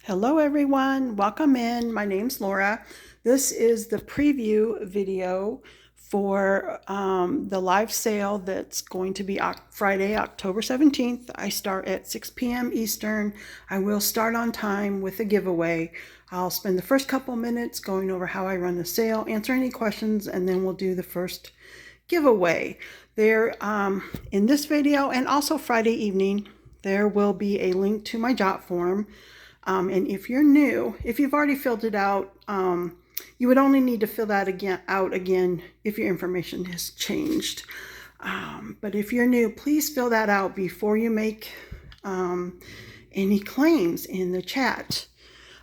Hello everyone, welcome in. My name's Laura. This is the preview video for the live sale that's going to be Friday, October 17th. I start at 6 p.m. Eastern. I will start on time with a giveaway. I'll spend the first couple minutes going over how I run the sale, answer any questions, and then we'll do the first giveaway. There, in this video and also Friday evening, there will be a link to my jot form. And if you're new, if you've already filled it out, you would only need to fill that out again if your information has changed. But if you're new, please fill that out before you make any claims in the chat.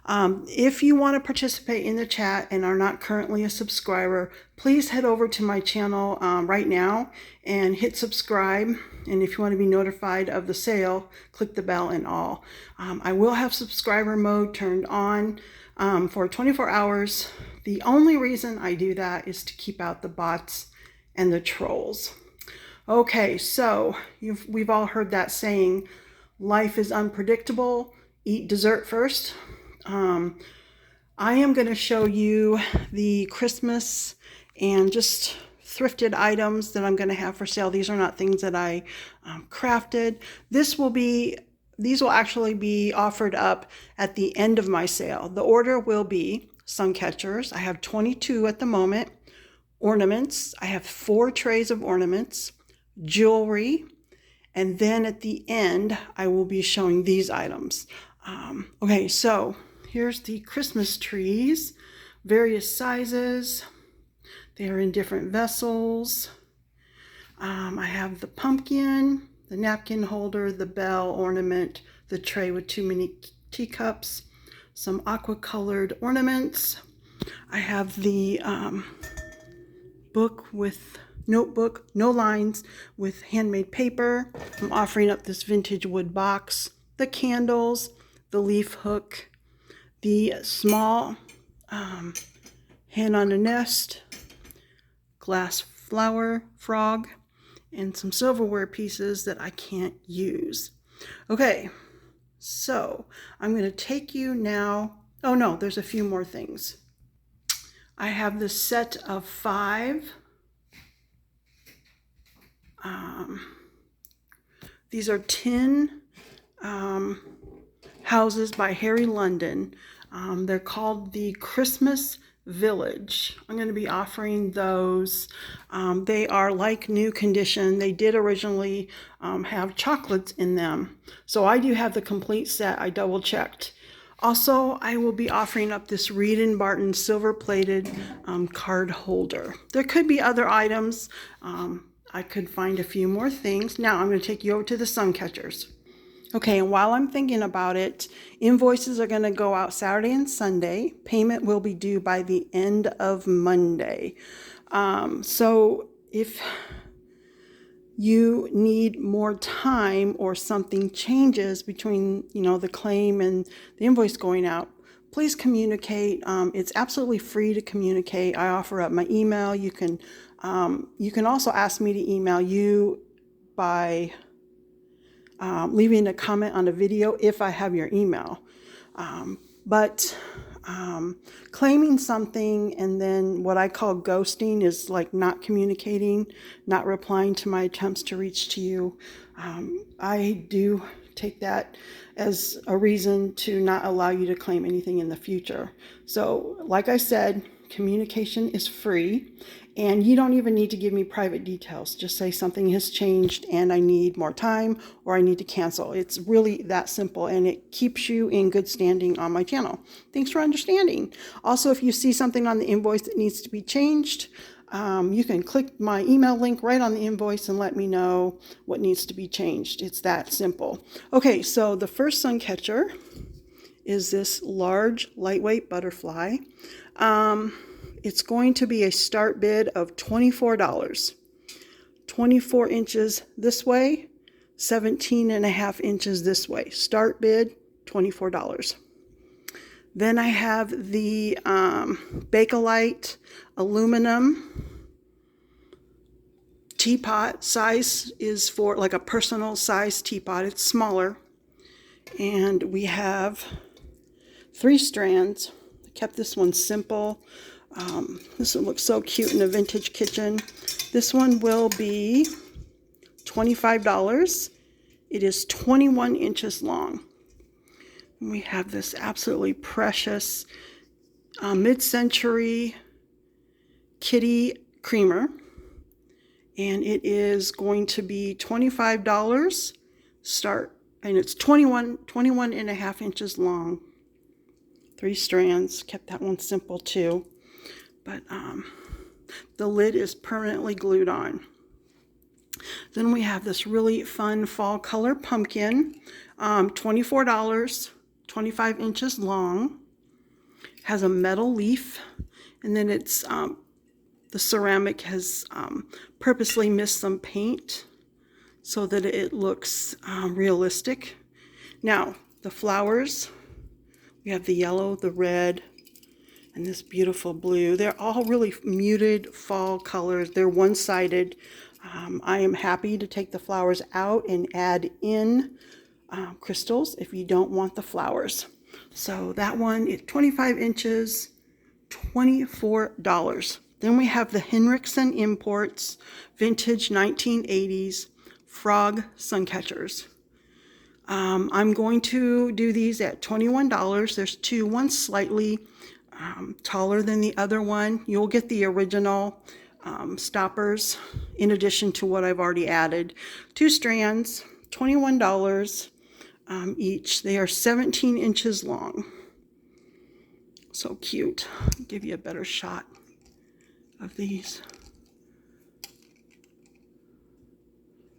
If you want to participate in the chat and are not currently a subscriber, please head over to my channel right now and hit subscribe. And if you want to be notified of the sale, click the bell and all. I will have subscriber mode turned on for 24 hours. The only reason I do that is to keep out the bots and the trolls. Okay, so we've all heard that saying, life is unpredictable, eat dessert first. I am going to show you the Christmas and just thrifted items that I'm going to have for sale. These are not things that I crafted. These will actually be offered up at the end of my sale. The order will be sun catchers. I have 22 at the moment. Ornaments. I have 4 trays of ornaments. Jewelry. And then at the end, I will be showing these items. Okay, so here's the Christmas trees, various sizes. They are in different vessels. I have the pumpkin, the napkin holder, the bell ornament, the tray with 2 mini teacups, some aqua colored ornaments. I have the notebook, no lines, with handmade paper. I'm offering up this vintage wood box, the candles, the leaf hook, the small hen on a nest, glass flower frog, and some silverware pieces that I can't use. Okay, so I'm going to take you now. Oh no, there's a few more things. I have this set of 5. These are tin houses by Harry London. They're called the Christmas Village. I'm going to be offering those. They are like new condition. They did originally have chocolates in them. So I do have the complete set. I double checked. Also, I will be offering up this Reed & Barton silver-plated card holder. There could be other items. I could find a few more things. Now I'm going to take you over to the sun catchers. Okay, and while I'm thinking about it, invoices are going to go out Saturday and Sunday. Payment will be due by the end of Monday. So if you need more time or something changes between, the claim and the invoice going out, please communicate. It's absolutely free to communicate. I offer up my email. You can also ask me to email you by leaving a comment on a video if I have your email. But claiming something and then what I call ghosting is like not communicating, not replying to my attempts to reach to you. I do take that as a reason to not allow you to claim anything in the future. So like I said, communication is free, and you don't even need to give me private details. Just say something has changed and I need more time, or I need to cancel. It's really that simple, and it keeps you in good standing on my channel. Thanks for understanding. Also, if you see something on the invoice that needs to be changed, you can click my email link right on the invoice and let me know what needs to be changed. It's that simple. Okay, so the first sun catcher is this large, lightweight butterfly. It's going to be a start bid of $24. 24 inches this way, 17.5 inches this way. Start bid, $24. Then I have the Bakelite aluminum teapot. Size is for like a personal size teapot. It's smaller. And we have 3 strands. I kept this one simple. This one looks so cute in a vintage kitchen. This one will be $25. It is 21 inches long. And we have this absolutely precious mid-century kitty creamer. And it is going to be $25 start. And it's 21 and a half inches long. 3 strands. Kept that one simple too. But the lid is permanently glued on. Then we have this really fun fall color pumpkin. $24, 25 inches long. Has a metal leaf. And then it's the ceramic has purposely missed some paint so that it looks realistic. Now, the flowers, we have the yellow, the red, and this beautiful blue. They're all really muted fall colors. They're one-sided. I am happy to take the flowers out and add in crystals if you don't want the flowers. So that one is 25 inches, $24. Then we have the Henriksen Imports Vintage 1980s Frog Sun Catchers. I'm going to do these at $21. There's 2, one slightly taller than the other one. You'll get the original stoppers in addition to what I've already added. 2 strands, $21 each. They are 17 inches long. So cute. I'll give you a better shot of these.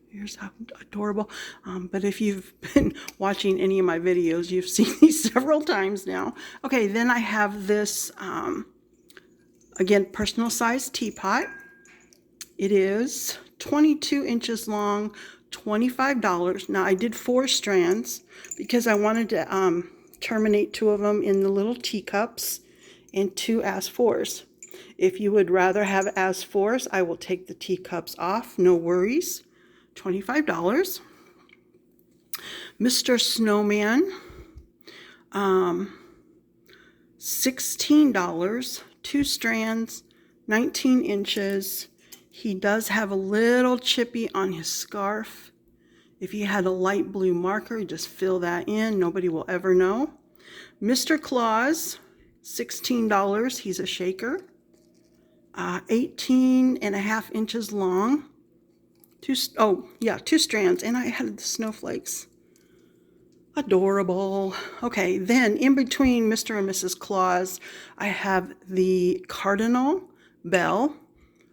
Here's how adorable. But if you've been watching any of my videos, you've seen these several times now. Okay, then I have this, again, personal size teapot. It is 22 inches long, $25. Now, I did 4 strands because I wanted to terminate 2 of them in the little teacups and 2 as 4s. If you would rather have as 4s, I will take the teacups off, no worries. $25. Mr. Snowman, $16, 2 strands, 19 inches. He does have a little chippy on his scarf. If you had a light blue marker, you just fill that in. Nobody will ever know. Mr. Claus, $16. He's a shaker. 18 and a half inches long. 2 strands. And I had the snowflakes. Adorable. Okay, then in between Mr. and Mrs. Claus, I have the Cardinal Bell.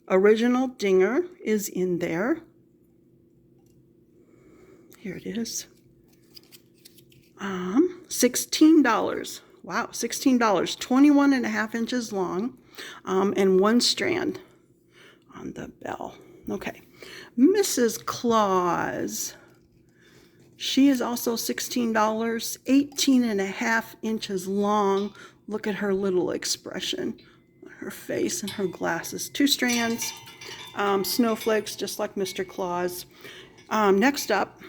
Original dinger is in there. Here it is. $16. Wow, $16. 21 and a half inches long. And 1 strand on the bell. Okay. Mrs. Claus. She is also $16, 18 and a half inches long. Look at her little expression on her face and her glasses. 2 strands, snowflakes, just like Mr. Claus. Next up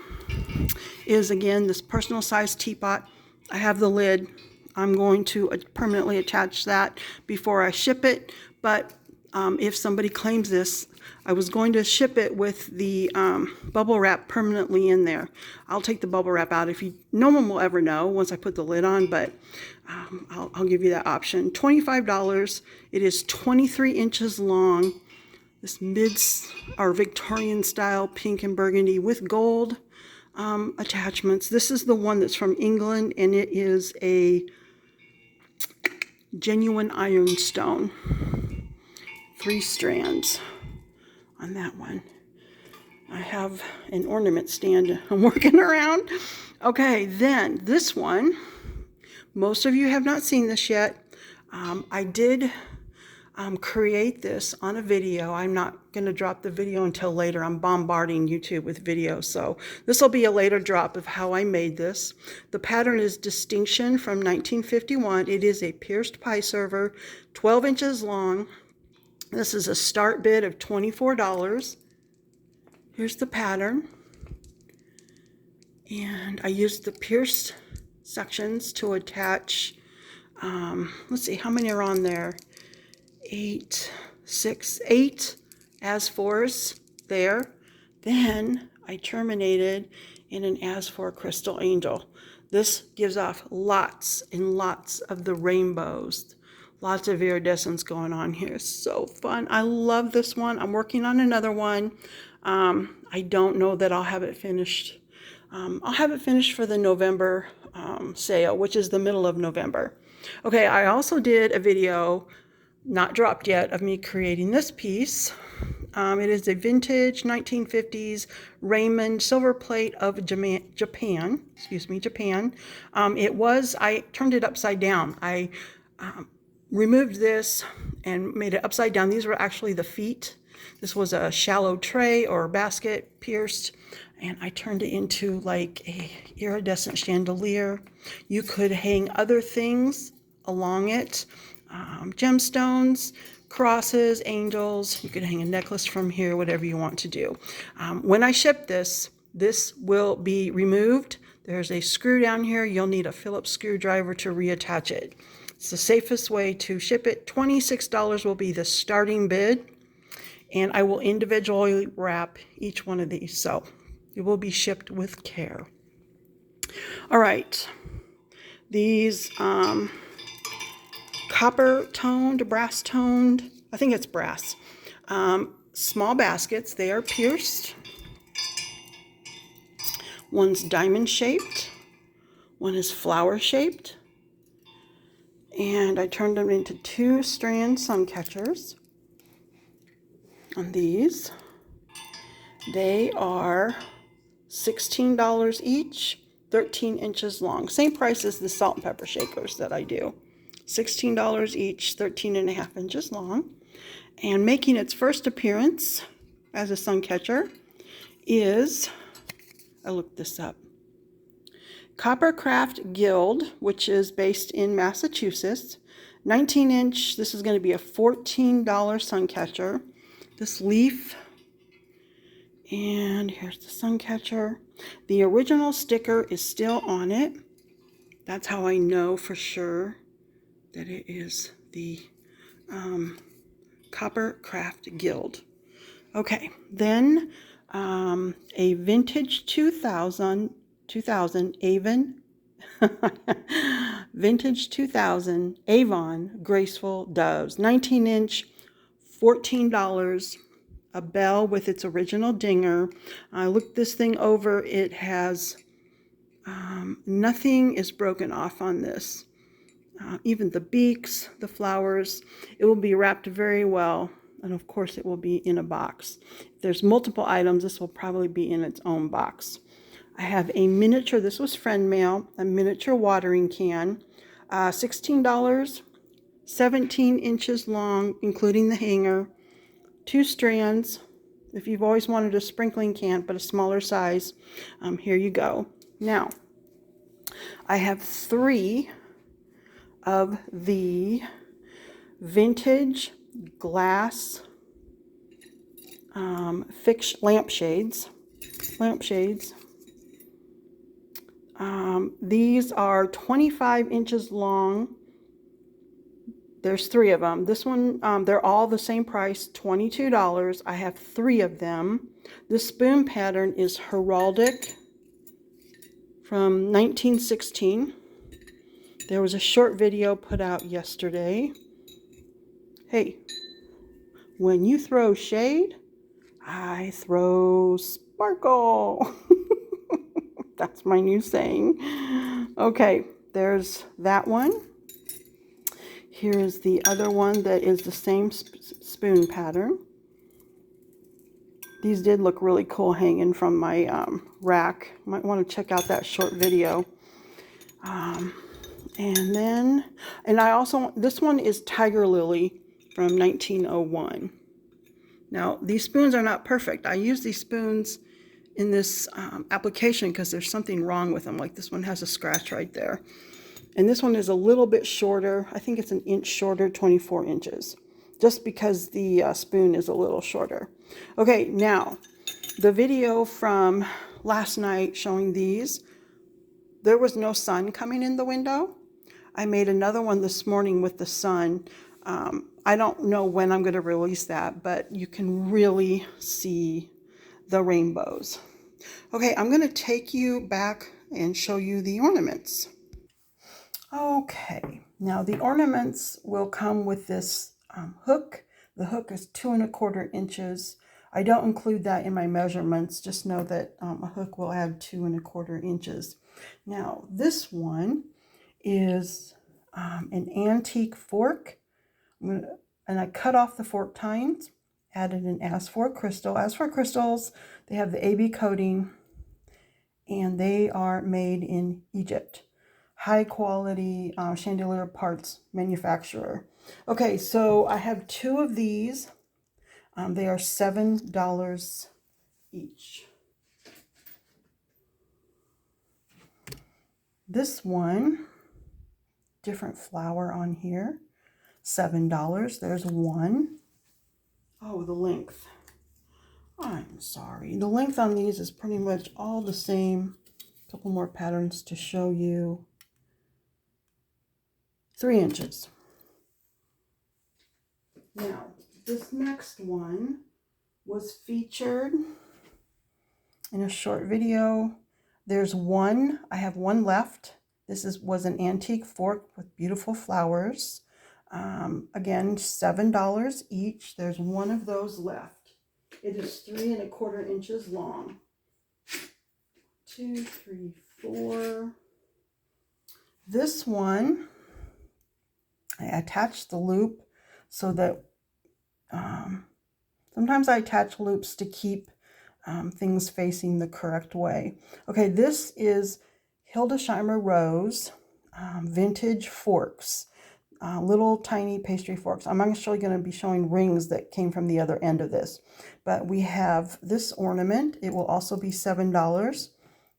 is, again, this personal size teapot. I have the lid. I'm going to permanently attach that before I ship it, but if somebody claims this, I was going to ship it with the bubble wrap permanently in there. I'll take the bubble wrap out. No one will ever know once I put the lid on, but I'll give you that option. $25. It is 23 inches long. This Victorian style pink and burgundy with gold attachments. This is the one that's from England, and it is a genuine ironstone. 3 strands on that one. I have an ornament stand I'm working around. Okay, then this one, most of you have not seen this yet. I did create this on a video. I'm not going to drop the video until later. I'm bombarding YouTube with videos, so this will be a later drop of how I made this. The pattern is Distinction from 1951. It is a pierced pie server, 12 inches long. This is a start bid of $24. Here's the pattern. And I used the pierced sections to attach Let's see, how many are on there? 8, 6, 8 As4s there. Then I terminated in an As4 Crystal Angel. This gives off lots and lots of the rainbows. Lots of iridescence going on here. So fun. I love this one. I'm working on another one. I don't know that I'll have it finished. I'll have it finished for the November sale, which is the middle of November. Okay, I also did a video, not dropped yet, of me creating this piece. It is a vintage 1950s Raymond silver plate of Japan. Excuse me, Japan. I turned it upside down. I removed this and made it upside down. These were actually the feet. This was a shallow tray or basket pierced, and I turned it into like a iridescent chandelier. You could hang other things along it, gemstones, crosses, angels. You could hang a necklace from here, whatever you want to do. When I ship this, this will be removed. There's a screw down here. You'll need a Phillips screwdriver to reattach it. It's the safest way to ship it. $26 will be the starting bid, and I will individually wrap each one of these, so it will be shipped with care. All right, these copper toned, brass toned, I think it's brass, small baskets. They are pierced. One's diamond shaped, one is flower shaped, and I turned them into 2-strand sun catchers. On these, they are $16 each, 13 inches long. Same price as the salt and pepper shakers that I do. $16 each, 13.5 inches long. And making its first appearance as a sun catcher is, I looked this up, Coppercraft Guild, which is based in Massachusetts. 19-inch, this is going to be a $14 sun catcher. This leaf, and here's the sun catcher. The original sticker is still on it. That's how I know for sure that it is the Coppercraft Guild. Okay, then a vintage 2000 Avon vintage 2000 Avon Graceful Doves, 19-inch, $14. A bell with its original dinger. I looked this thing over. It has nothing is broken off on this. Even the beaks, the flowers. It will be wrapped very well, and of course it will be in a box. If there's multiple items, this will probably be in its own box. I have a miniature, this was friend mail, a miniature watering can, $16, 17 inches long, including the hanger, 2 strands. If you've always wanted a sprinkling can, but a smaller size, here you go. Now, I have 3 of the vintage glass lampshades. These are 25 inches long. There's 3 of them. This one, they're all the same price, $22. I have 3 of them. The spoon pattern is heraldic from 1916. There was a short video put out yesterday. Hey, when you throw shade, I throw sparkle. That's my new saying. Okay, there's that one. Here's the other one that is the same spoon pattern. These did look really cool hanging from my rack. Might want to check out that short video. And I also, this one is Tiger Lily from 1901. Now, these spoons are not perfect. I use these spoons in this application because there's something wrong with them. Like this one has a scratch right there. And this one is a little bit shorter. I think it's an inch shorter, 24 inches. Just because the spoon is a little shorter. Okay, now, the video from last night showing these, there was no sun coming in the window. I made another one this morning with the sun. I don't know when I'm going to release that, but you can really see the rainbows. Okay, I'm going to take you back and show you the ornaments. Okay, now the ornaments will come with this hook. The hook is 2¼ inches. I don't include that in my measurements. Just know that a hook will add 2¼ inches. Now this one is an antique fork. And I cut off the fork tines, added an As4 crystal. As4 crystals, they have the AB coating, and they are made in Egypt. High quality chandelier parts manufacturer. Okay, so I have 2 of these. They are $7 each. This one, different flower on here, $7. There's one. Oh, the length. I'm sorry. The length on these is pretty much all the same. A couple more patterns to show you. 3 inches. Now, this next one was featured in a short video. There's one. I have one left. This was an antique fork with beautiful flowers. Again, $7 each. There's one of those left. It is 3¼ inches long. 2, 3, 4. This one, I attached the loop so that sometimes I attach loops to keep things facing the correct way. Okay, this is Hildesheimer Rose vintage forks. Little tiny pastry forks. I'm actually going to be showing rings that came from the other end of this. But we have this ornament. It will also be $7.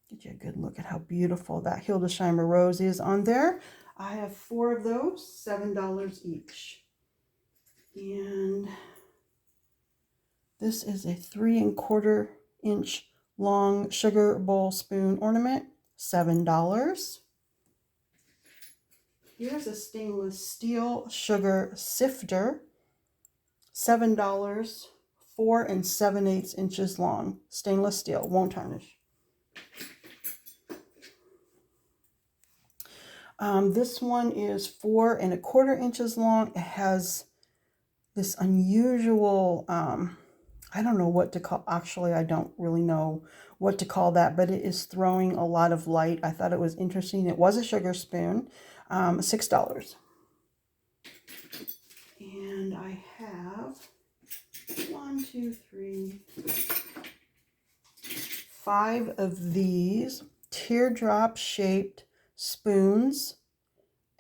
Get you a good look at how beautiful that Hildesheimer Rose is on there. I have 4 of those, $7 each. And this is a 3¼ inch long sugar bowl spoon ornament, $7. Here's a stainless steel sugar sifter, $7, 4 7/8 inches long, stainless steel, won't tarnish. This one is 4 1/4 inches long. It has this unusual, I don't know what to call, actually I don't really know what to call that, but it is throwing a lot of light. I thought it was interesting. It was a sugar spoon, $6. And I have 1, 2, 3, 5 of these teardrop shaped spoons,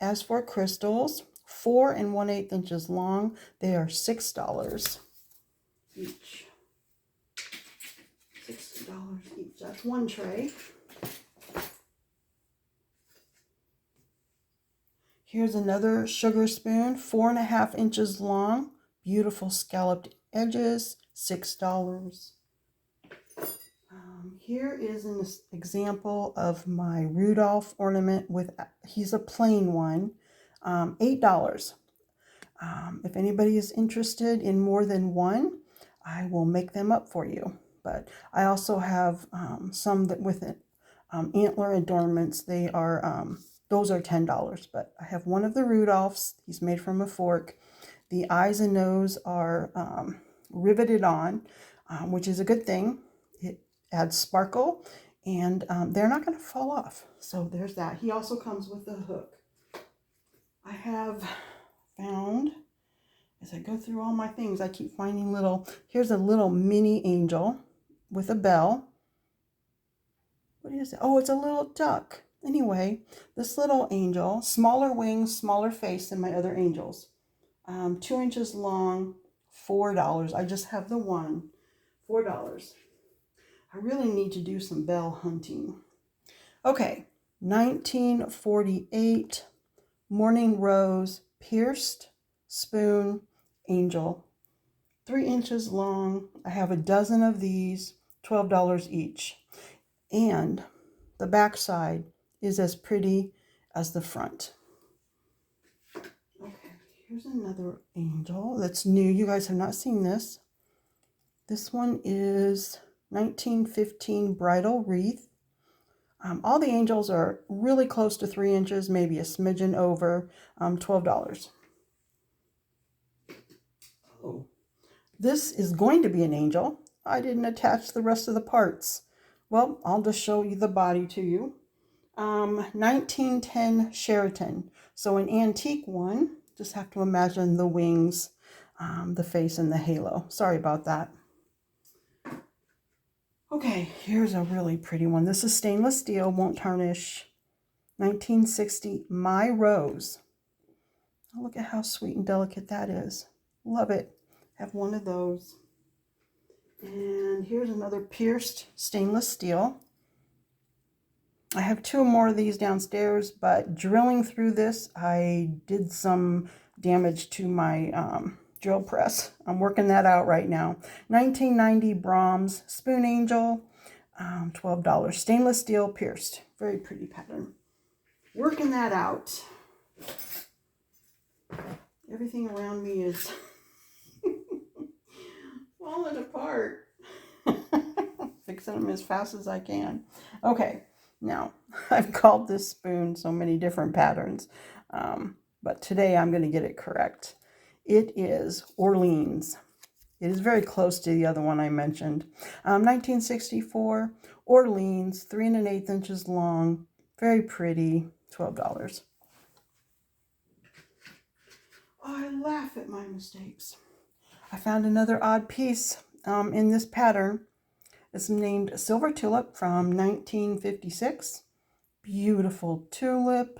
As4 crystals, 4 1/8 inches long. They are $6 each. $6 each. That's one tray. Here's another sugar spoon, 4 1/2 inches long, beautiful scalloped edges, $6. Here is an example of my Rudolph ornament with, he's a plain one, $8. If anybody is interested in more than one, I will make them up for you. But I also have some that with antler adornments. They are those are $10. But I have one of the Rudolphs. He's made from a fork. The eyes and nose are riveted on, which is a good thing. It adds sparkle, and they're not going to fall off. So there's that. He also comes with a hook. I have found, as I go through all my things, I keep finding little, here's a little mini angel with a bell. What is it? Oh, it's a little duck. Anyway, this little angel, smaller wings, smaller face than my other angels. 2 inches long, $4. I just have the one, $4. I really need to do some bell hunting. Okay, 1948 Morning Rose pierced spoon angel, 3 inches long. I have a dozen of these, $12 each. And the back side is as pretty as the front. Here's another angel that's new. You guys have not seen this. This one is 1915 Bridal Wreath. All the angels are really close to 3 inches, maybe a smidgen over, $12. Oh, this is going to be an angel. I didn't attach the rest of the parts. Well, I'll just show you the body to you. 1910 Sheraton. So an antique one. Just have to imagine the wings, the face, and the halo. Sorry about that. Okay, here's a really pretty one. This is stainless steel, won't tarnish. 1960 My Rose. Oh, look at how sweet and delicate that is. Love it. Have one of those. And here's another pierced stainless steel. I have 2 more of these downstairs, but drilling through this, I did some damage to my drill press. I'm working that out right now. 1990 Brahms Spoon Angel, $12. Stainless steel pierced. Very pretty pattern. Working that out. Everything around me is falling apart. Fixing them as fast as I can. Okay. Now, I've called this spoon so many different patterns, but today I'm going to get it correct. It is Orleans. It is very close to the other one I mentioned. 1964 Orleans, 3 1/8 inches long, very pretty, $12. Oh, I laugh at my mistakes. I found another odd piece in this pattern. It's named Silver Tulip from 1956. Beautiful tulip.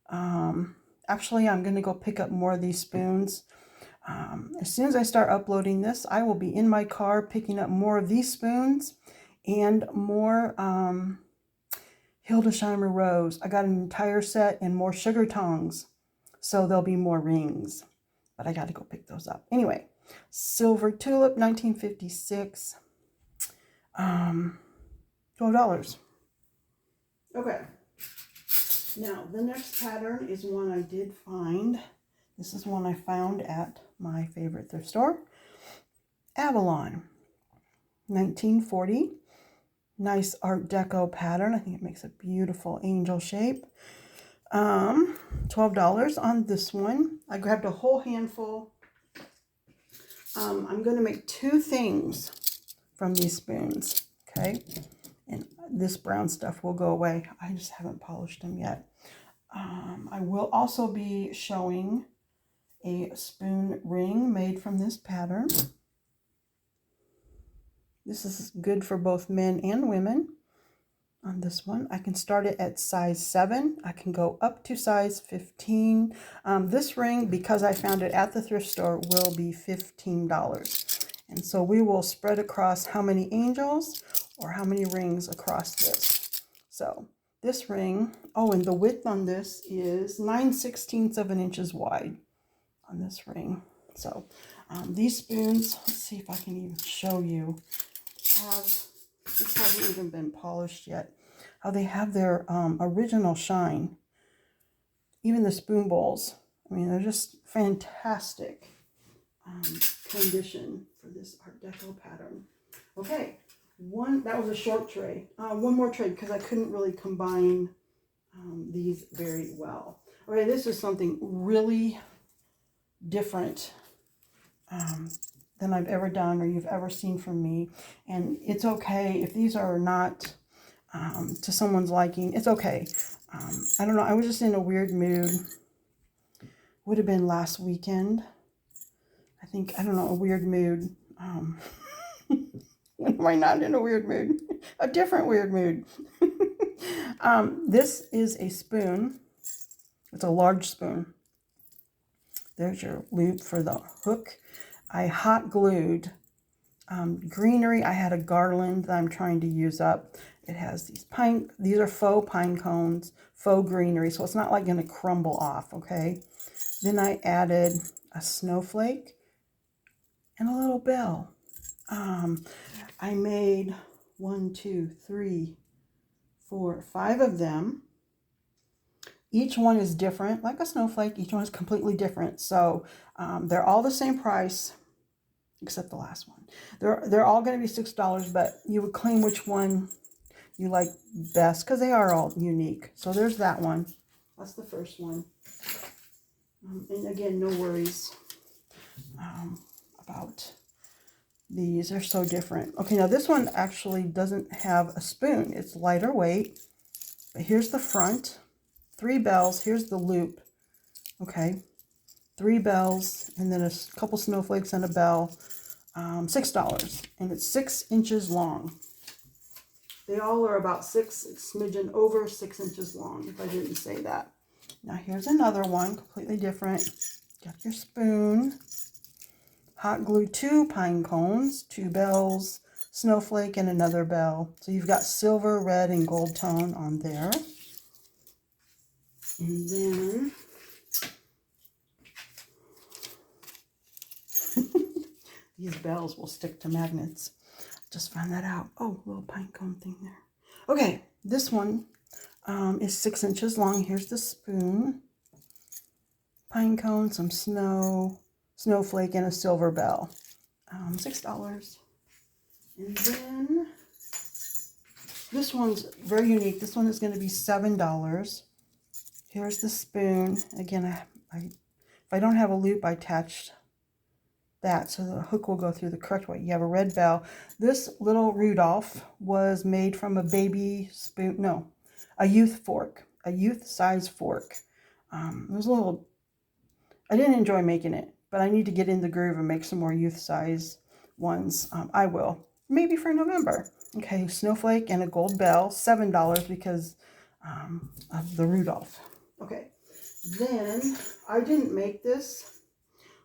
Actually, I'm going to go pick up more of these spoons. As soon as I start uploading this, I will be in my car picking up more of these spoons and more Hildesheimer Rose. I got an entire set and more sugar tongs. So there'll be more rings. But I got to go pick those up. Anyway, Silver Tulip, 1956. $12. Okay. Now, the next pattern is one I did find. This is one I found at my favorite thrift store, Avalon. 1940. Nice Art Deco pattern. I think it makes a beautiful angel shape. $12 on this one. I grabbed a whole handful. I'm going to make 2 things from these spoons, okay? And this brown stuff will go away. I just haven't polished them yet. I will also be showing a spoon ring made from this pattern. This is good for both men and women. On this one, I can start it at size 7. I can go up to size 15. This ring, because I found it at the thrift store, will be $15. And so we will spread across how many angels or how many rings across this. So this ring, oh, and the width on this is 9/16 of an inches wide on this ring. So these spoons, let's see if I can even show you, this hasn't even been polished yet, how they have their original shine. Even the spoon bowls, I mean, they're just fantastic condition for this Art Deco pattern. Okay, that was a short tray. One more tray because I couldn't really combine these very well. Okay, this is something really different than I've ever done or you've ever seen from me. And it's okay if these are not to someone's liking. It's okay. I don't know. I was just in a weird mood. Would have been last weekend. I think, I don't know, a weird mood. When am I not in a weird mood? A different weird mood. This is a spoon. It's a large spoon. There's your loop for the hook. I hot glued greenery. I had a garland that I'm trying to use up. It has these are faux pine cones, faux greenery, so it's not like going to crumble off, okay? Then I added a snowflake and a little bell. I made 1, 2, 3, 4, 5 of them. Each one is different, like a snowflake. Each one is completely different. So they're all the same price, except the last one. They're all going to be $6, but you would claim which one you like best because they are all unique. So there's that one. That's the first one. And again, no worries about these. They're so different. Okay, now this one actually doesn't have a spoon. It's lighter weight. But here's the front. 3 bells. Here's the loop. Okay. 3 bells and then a couple snowflakes and a bell. $6. And it's 6 inches long. They all are about 6, smidgen over 6 inches long, if I didn't say that. Now here's another one, completely different. Got your spoon. Hot glue 2 pine cones, 2 bells, snowflake, and another bell. So you've got silver, red, and gold tone on there. And then these bells will stick to magnets. Just found that out. Oh, little pine cone thing there. Okay, this one is 6 inches long. Here's the spoon. Pine cone, some snow, snowflake, and a silver bell. $6. And then this one's very unique. This one is going to be $7. Here's the spoon. Again, if I don't have a loop, I attached that so the hook will go through the correct way. You have a red bell. This little Rudolph was made from a baby spoon, no, a youth fork, a youth size fork. It was a little, I didn't enjoy making it, but I need to get in the groove and make some more youth size ones. I will, maybe for November. Okay, snowflake and a gold bell, $7 because of the Rudolph. Okay, then I didn't make this.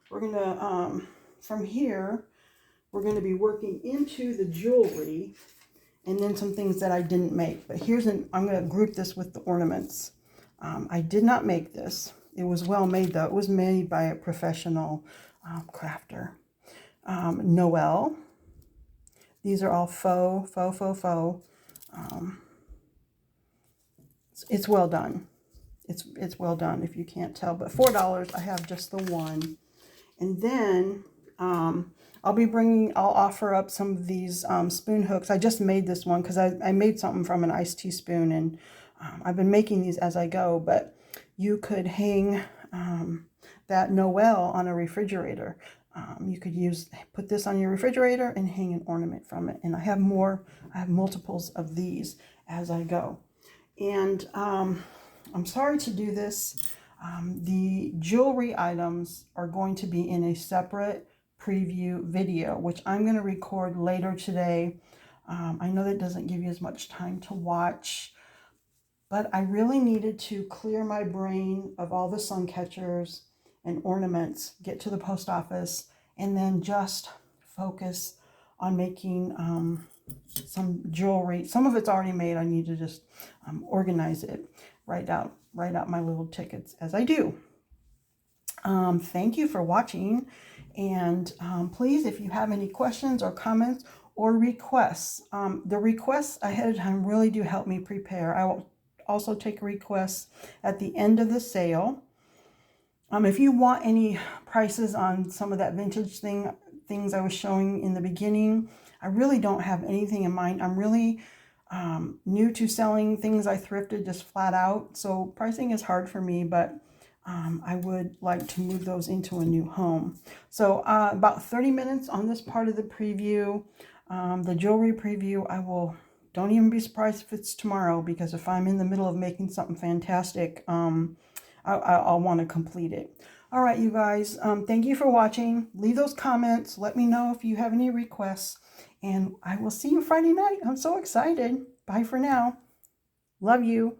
We're gonna, from here, we're gonna be working into the jewelry and then some things that I didn't make. But I'm gonna group this with the ornaments. I did not make this. It was well made though. It was made by a professional crafter. Noel. These are all faux. It's well done. It's well done if you can't tell. But $4, I have just the one. And then I'll offer up some of these spoon hooks. I just made this one because I made something from an iced tea spoon, and I've been making these as I go. But you could hang that Noel on a refrigerator. You could put this on your refrigerator and hang an ornament from it. And I have multiples of these as I go. And I'm sorry to do this. The jewelry items are going to be in a separate preview video, which I'm going to record later today. I know that doesn't give you as much time to watch, but I really needed to clear my brain of all the sun catchers and ornaments, get to the post office, and then just focus on making some jewelry. Some of it's already made. I need to just organize it, write out my little tickets as I do. Thank you for watching, and please, if you have any questions or comments or requests, the requests ahead of time really do help me prepare. I will also take requests at the end of the sale. If you want any prices on some of that vintage things I was showing in the beginning, I really don't have anything in mind. I'm really new to selling things I thrifted just flat out, so pricing is hard for me, but I would like to move those into a new home. So about 30 minutes on this part of the preview, the jewelry preview. Don't even be surprised if it's tomorrow, because if I'm in the middle of making something fantastic, I'll want to complete it. All right, you guys, thank you for watching. Leave those comments. Let me know if you have any requests, and I will see you Friday night. I'm so excited. Bye for now. Love you.